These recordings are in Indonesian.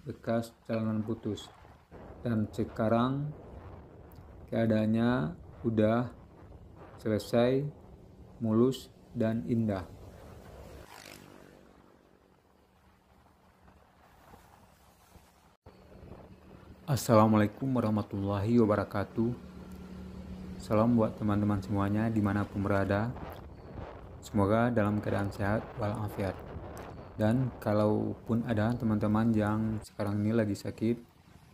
bekas jalanan putus. Dan sekarang keadaannya udah selesai, mulus, dan indah. Assalamualaikum warahmatullahi wabarakatuh. Salam buat teman-teman semuanya dimanapun berada. Semoga dalam keadaan sehat walafiat. Dan kalaupun ada teman-teman yang sekarang ini lagi sakit,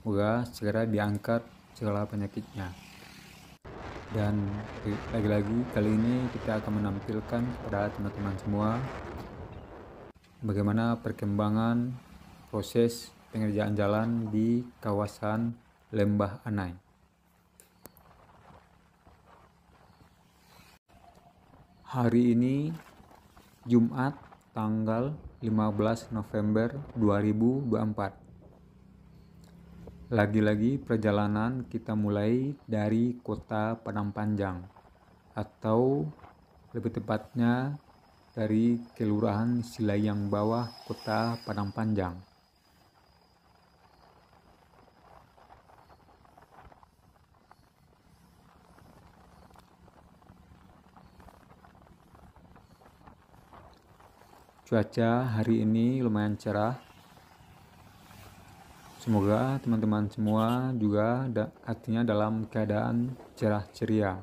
semoga segera diangkat segala penyakitnya. Dan lagi-lagi kali ini kita akan menampilkan kepada teman-teman semua bagaimana perkembangan proses pengerjaan jalan di kawasan Lembah Anai. Hari ini Jumat tanggal 15 November 2024. Lagi-lagi perjalanan kita mulai dari kota Padang Panjang, atau lebih tepatnya dari Kelurahan Silayang Bawah, kota Padang Panjang. Cuaca hari ini lumayan cerah. Semoga teman-teman semua juga hatinya dalam keadaan cerah ceria.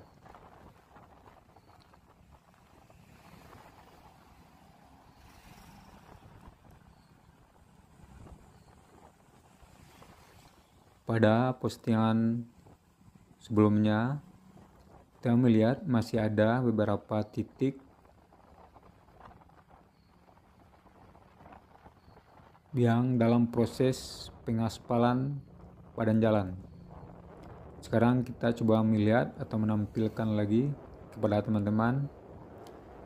Pada postingan sebelumnya, kita melihat masih ada beberapa titik yang dalam proses pengaspalan badan jalan. Sekarang kita coba melihat atau menampilkan lagi kepada teman-teman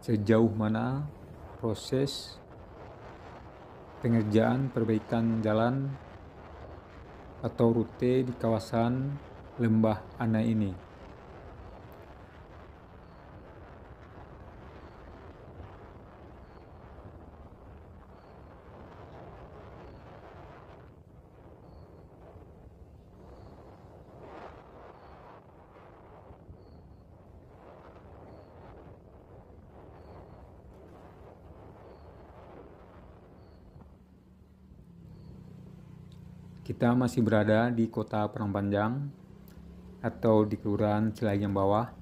sejauh mana proses pengerjaan perbaikan jalan atau rute di kawasan Lembah Anai ini. Kita masih berada di kota Padang Panjang atau di Kelurahan Silayang Bawah.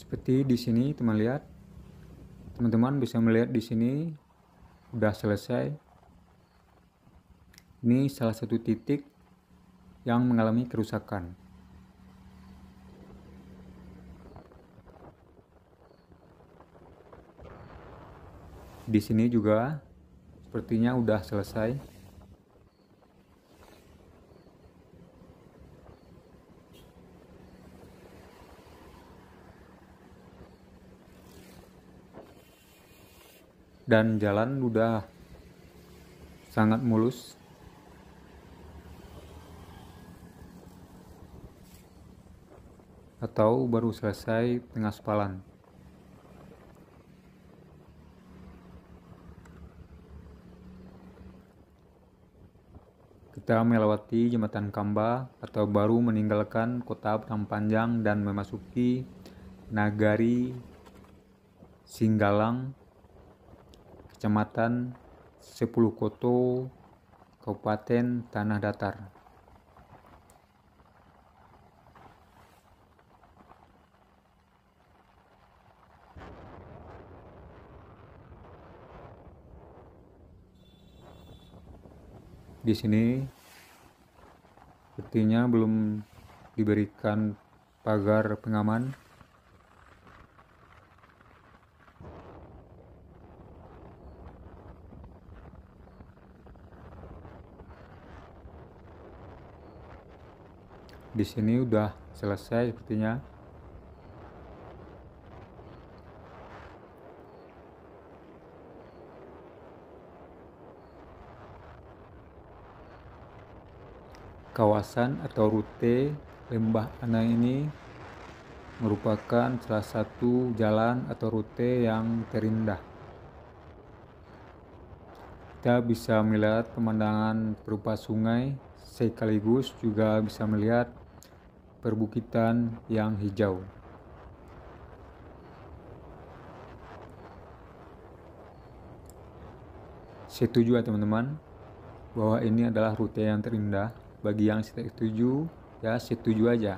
Seperti di sini teman-teman bisa melihat di sini udah selesai. Ini salah satu titik yang mengalami kerusakan. Di sini juga sepertinya udah selesai. Dan jalan udah sangat mulus. Atau baru selesai pengaspalan. Kita melewati Jembatan Kamba atau baru meninggalkan kota Padang Panjang dan memasuki Nagari Singgalang, Kecamatan Sepulukoto, Kabupaten Tanah Datar. Di sini sepertinya belum diberikan pagar pengaman. Di sini udah selesai sepertinya. Kawasan atau rute Lembah Anai ini merupakan salah satu jalan atau rute yang terindah. Kita bisa melihat pemandangan berupa sungai, sekaligus juga bisa melihat perbukitan yang hijau. Setuju ya teman-teman, bahwa ini adalah rute yang terindah. Bagi yang tidak setuju, ya setuju aja.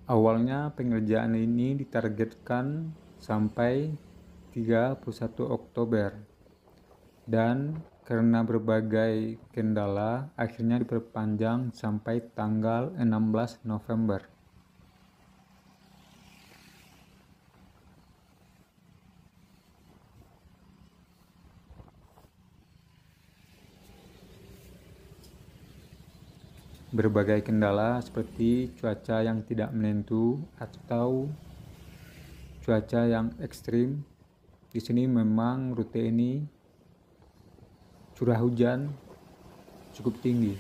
Awalnya pengerjaan ini ditargetkan sampai 31 Oktober dan karena berbagai kendala akhirnya diperpanjang sampai tanggal 16 November. Berbagai kendala seperti cuaca yang tidak menentu atau cuaca yang ekstrim. Di sini memang rute ini curah hujan cukup tinggi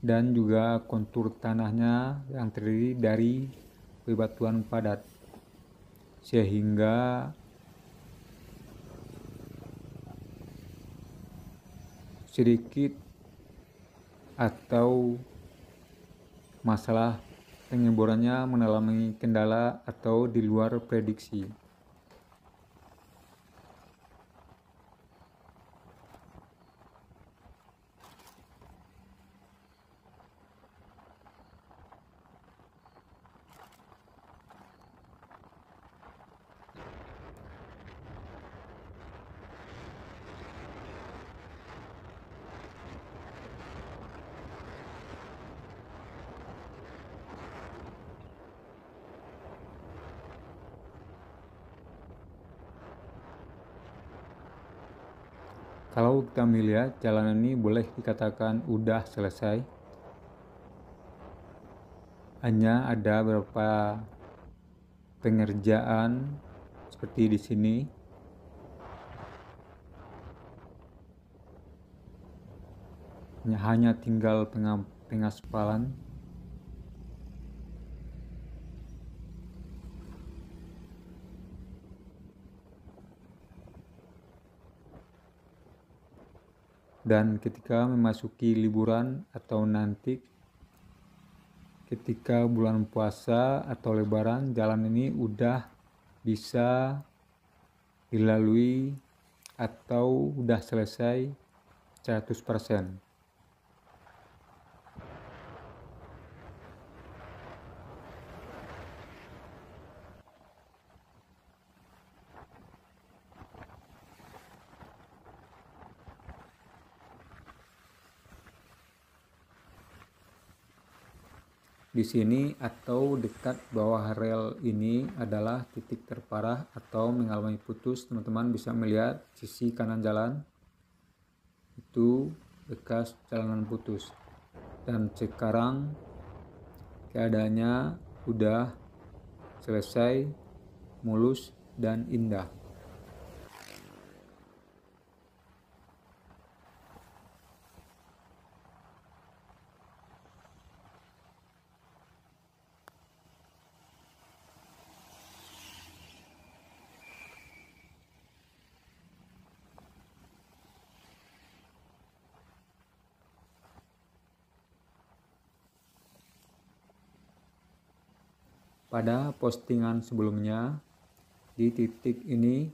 dan juga kontur tanahnya yang terdiri dari bebatuan padat, sehingga sedikit atau masalah pengeborannya mengalami kendala atau di luar prediksi. Kalau kita melihat jalan ini boleh dikatakan udah selesai. Hanya ada beberapa pengerjaan seperti di sini. Hanya tinggal pengaspalan. Dan ketika memasuki liburan atau nanti ketika bulan puasa atau lebaran, jalan ini udah bisa dilalui atau udah selesai 100%. Di sini atau dekat bawah rel ini adalah titik terparah atau mengalami putus. Teman-teman bisa melihat sisi kanan jalan itu bekas jalanan putus. Dan sekarang keadaannya udah selesai, mulus dan indah. Pada postingan sebelumnya di titik ini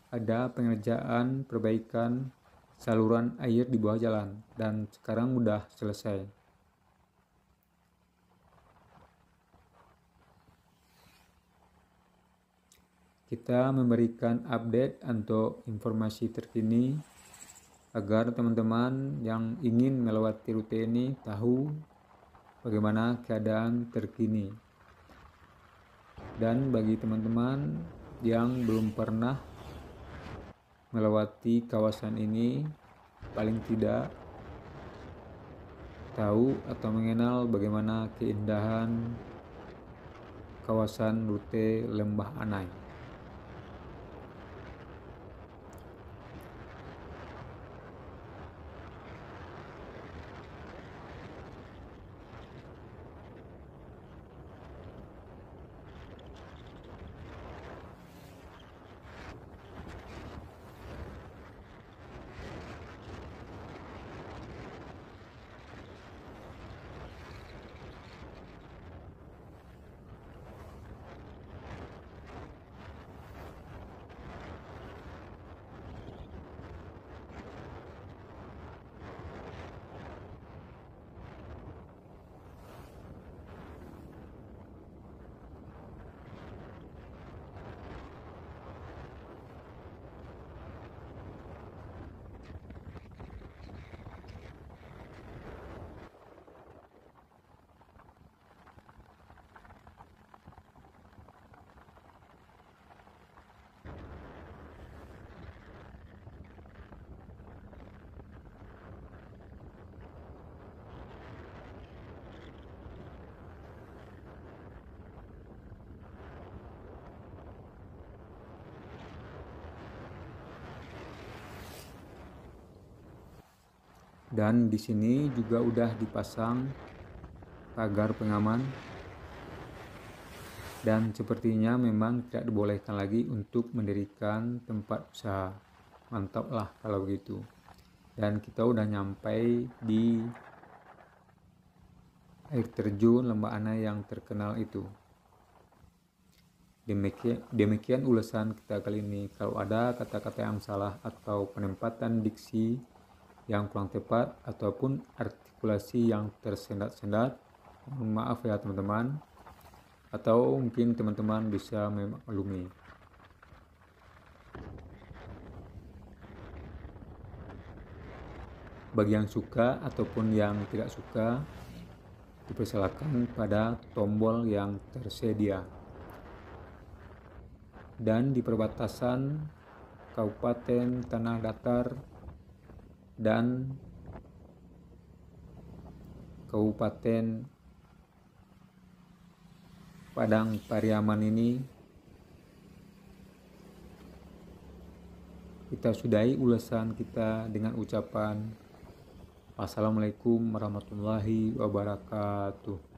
ada pengerjaan perbaikan saluran air di bawah jalan dan sekarang udah selesai. Kita memberikan update untuk informasi terkini agar teman-teman yang ingin melewati rute ini tahu bagaimana keadaan terkini. Dan bagi teman-teman yang belum pernah melewati kawasan ini, paling tidak tahu atau mengenal bagaimana keindahan kawasan rute Lembah Anai. Dan di sini juga udah dipasang pagar pengaman dan sepertinya memang tidak dibolehkan lagi untuk mendirikan tempat usaha. Mantap lah kalau begitu. Dan kita udah nyampai di air terjun Lembah Anai yang terkenal itu. Demikian ulasan kita kali ini. Kalau ada kata-kata yang salah atau penempatan diksi yang kurang tepat ataupun artikulasi yang tersendat-sendat, mohon maaf ya teman-teman, atau mungkin teman-teman bisa memaklumi. Bagi yang suka ataupun yang tidak suka, dipersilakan pada tombol yang tersedia. Dan di perbatasan Kabupaten Tanah Datar dan Kabupaten Padang Pariaman ini kita sudahi ulasan kita dengan ucapan Assalamualaikum warahmatullahi wabarakatuh.